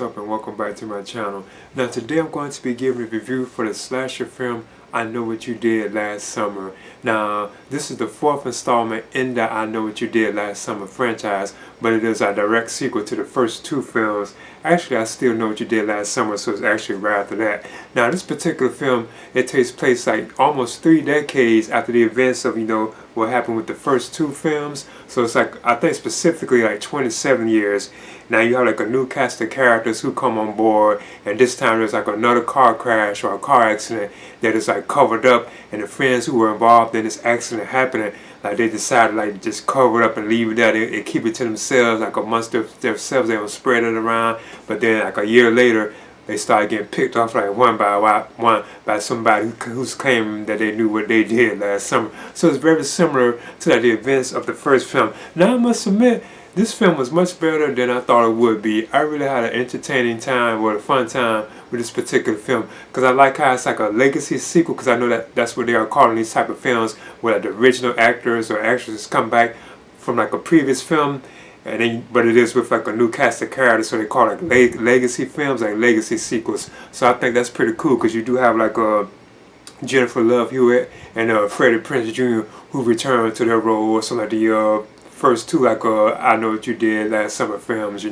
up and welcome back to my channel. Now today I'm going to be giving a review for the slasher film I Know What You Did Last Summer. Now this is the fourth installment in the I Know What You Did Last Summer franchise, but it is a direct sequel to the first two films. Actually, I Still Know What You Did Last Summer, so it's actually right after that. Now this particular film, it takes place like almost 3 decades after the events of, what happened with the first two films. So it's like, I think specifically like 27 years. Now you have like a new cast of characters who come on board, and this time there's like another car crash or a car accident that is like covered up, and the friends who were involved in this accident happening, like they decided like just cover it up and leave it there. They keep it to themselves, like amongst themselves. They don't spread it around. But then like a year later, they started getting picked off like one by somebody who's claiming that they knew what they did last summer. So it's very similar to like, the events of the first film. Now I must admit, this film was much better than I thought it would be. I really had an entertaining time or a fun time with this particular film, because I like how it's like a legacy sequel, because I know that that's what they are calling these type of films, where like the original actors or actresses come back from like a previous film, and then but it is with like a new cast of characters, so they call it like legacy films, like legacy sequels. So I think that's pretty cool, because you do have like Jennifer Love Hewitt and Freddie Prinze Jr. who returned to their role, or some like the first two like I Know What You Did Last Summer films,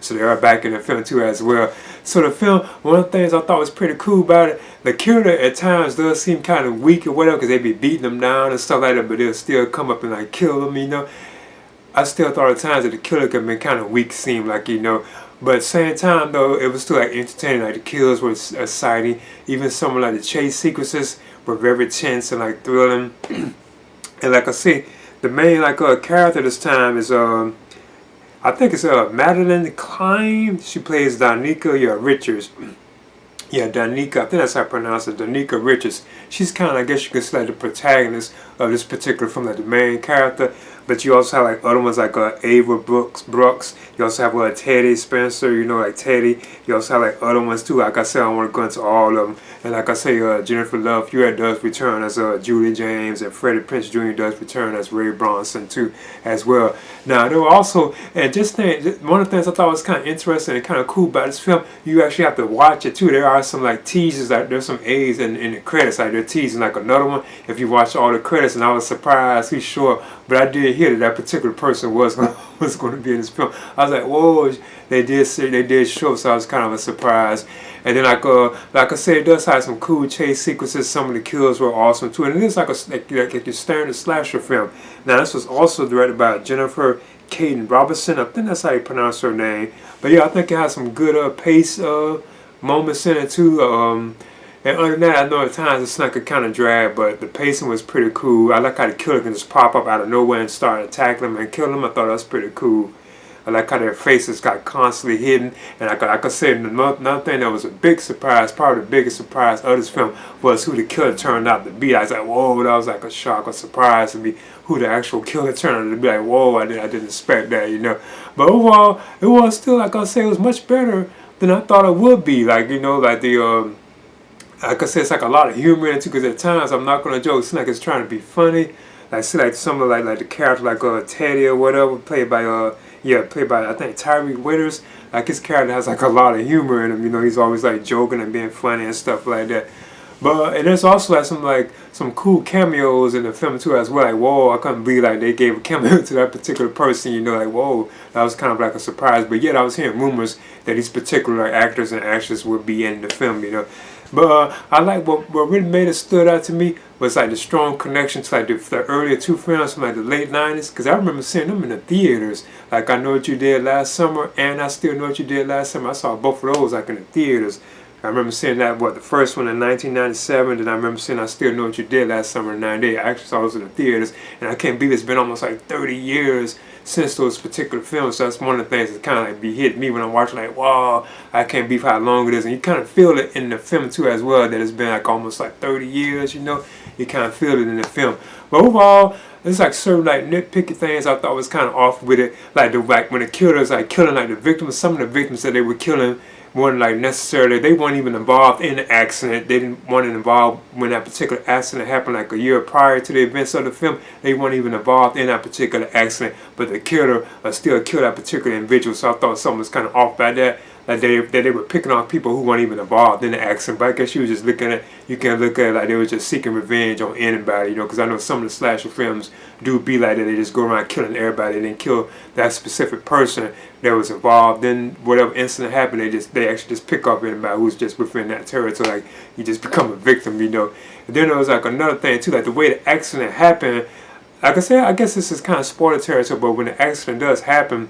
so they are back in the film too as well. So the film, one of the things I thought was pretty cool about it, the killer at times does seem kind of weak or whatever, because they be beating them down and stuff like that, but they'll still come up and like kill them, I still thought at times that the killer could have been kind of weak, seemed like, but at the same time though, it was still like entertaining. Like the kills were exciting, even some of like the chase sequences were very tense and like thrilling. And like I say, the main like character this time is I think it's Madeline Klein. She plays Danica Richards. Yeah, Danica, I think that's how I pronounce it, Danica Richards. She's kind of, I guess you could say, like the protagonist of this particular film, like the main character. But you also have like other ones like Ava Brooks. You also have Teddy Spencer, like Teddy. You also have like other ones too. Like I said, I don't want to go into all of them. And like I say, Jennifer Love Hewitt does return as Julie James, and Freddie Prinze Jr. does return as Ray Bronson too, as well. Now there were also, and one of the things I thought was kind of interesting and kind of cool about this film, you actually have to watch it too. There are some like teasers, like there's some A's in the credits, like they're teasing like another one if you watch all the credits. And I was surprised, he's short, but I did hear that particular person was going to be in this film. I was like, whoa, they did show, so I was kind of a surprise. And then like I said, it does have some cool chase sequences. Some of the kills were awesome too, and it is like a standard slasher film. Now this was also directed by Jennifer Caden Robinson. I think that's how you pronounce her name. But yeah, I think it has some good pace moments in it too. And other than that, I know at times it's like a kind of drag, but the pacing was pretty cool. I like how the killer can just pop up out of nowhere and start attacking them and killing them. I thought that was pretty cool. I like how their faces got constantly hidden. And like I said, another thing that was a big surprise, probably the biggest surprise of this film, was who the killer turned out to be. I was like, whoa, that was like a shock, a surprise to me, who the actual killer turned out to be. Like, whoa, I didn't expect that, But overall, it was still, like I said, it was much better than I thought it would be. Like, like the like I said, it's like a lot of humor in it too, because at times, I'm not gonna joke, it's like it's trying to be funny. Like see like some of like the character like Teddy or whatever, played by I think Tyree Withers. Like his character has like a lot of humor in him, he's always like joking and being funny and stuff like that. But and there's also like some cool cameos in the film too as well. Like whoa, I couldn't believe like they gave a cameo to that particular person, like whoa, that was kind of like a surprise. But yet I was hearing rumors that these particular actors and actresses would be in the film, But I like what really made it stood out to me was like the strong connection to like the earlier two films from like the late 90s, because I remember seeing them in the theaters. Like I Know What You Did Last Summer and I Still Know What You Did Last Summer. I saw both of those like in the theaters. I remember seeing that, the first one in 1997, then I remember seeing I Still Know What You Did Last Summer in 98. I actually saw those in the theaters, and I can't believe it's been almost like 30 years since those particular films. So that's one of the things that kind of like be hitting me when I'm watching, like, wow, I can't believe how long it is. And you kind of feel it in the film too as well, that it's been like almost like 30 years, you kind of feel it in the film. But overall, there's like certain like nitpicky things I thought was kind of off with it. Like when the killers like killing like the victims, some of the victims that they were killing weren't like necessarily, they weren't even involved in the accident. They didn't want to involve when that particular accident happened like a year prior to the events of the film. They weren't even involved in that particular accident, but the killer still killed that particular individual. So I thought something was kind of off by that. like they were picking off people who weren't even involved in the accident. But I guess she was just looking at, you can look at it like they were just seeking revenge on anybody, you know, because I know some of the slasher films do be like that. They just go around killing everybody and then kill that specific person that was involved in whatever incident happened. They actually just pick up anybody who's just within that territory. Like, you just become a victim, you know. And then there was like another thing too, like the way the accident happened. Like I said, I guess this is kind of spoiler territory, but when the accident does happen,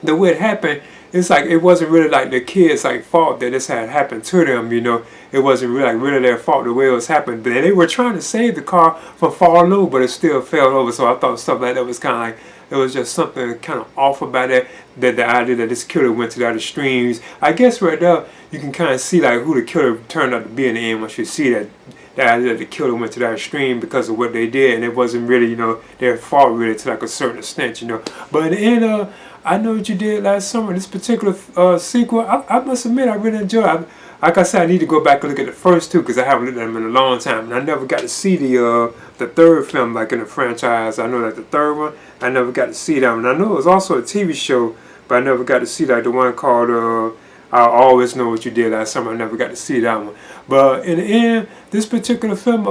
the way it happened, it's like it wasn't really like the kids' like fault that this had happened to them, you know. It wasn't really, like, really their fault the way it was happening. But they were trying to save the car from falling over, but it still fell over. So I thought stuff like that was kind of like, it was just something kind of off about that. That the idea that this killer went to the other streams. I guess right there you can kind of see like who the killer turned out to be in the end once you see that. The idea that the killer went to that extreme because of what they did, and it wasn't really, you know, their fault really to like a certain extent, you know. But in the end, I Know What You Did Last Summer, this particular sequel, I must admit I really enjoyed it. Like I said, I need to go back and look at the first two because I haven't looked at them in a long time, and I never got to see the third film like in the franchise. I know that the third one, I never got to see that one. I know it was also a TV show, but I never got to see like the one called I Always Know What You Did Last Summer. I never got to see that one. But in the end, this particular film,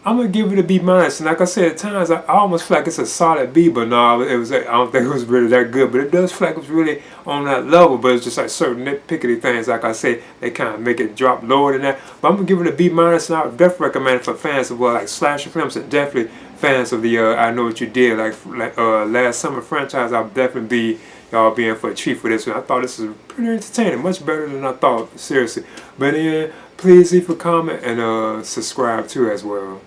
I'm going to give it a B-. And like I said, at times, I almost feel like it's a solid B, but no, I don't think it was really that good. But it does feel like it was really on that level. But it's just like certain nitpicky things, like I say, they kind of make it drop lower than that. But I'm going to give it a B-. And I would definitely recommend it for fans of like slasher films, and definitely fans of the I Know What You Did like Last Summer franchise. I'll definitely be y'all being for a treat for this one. I thought this was pretty entertaining, much better than I thought, seriously. But yeah, please leave a comment and subscribe too as well.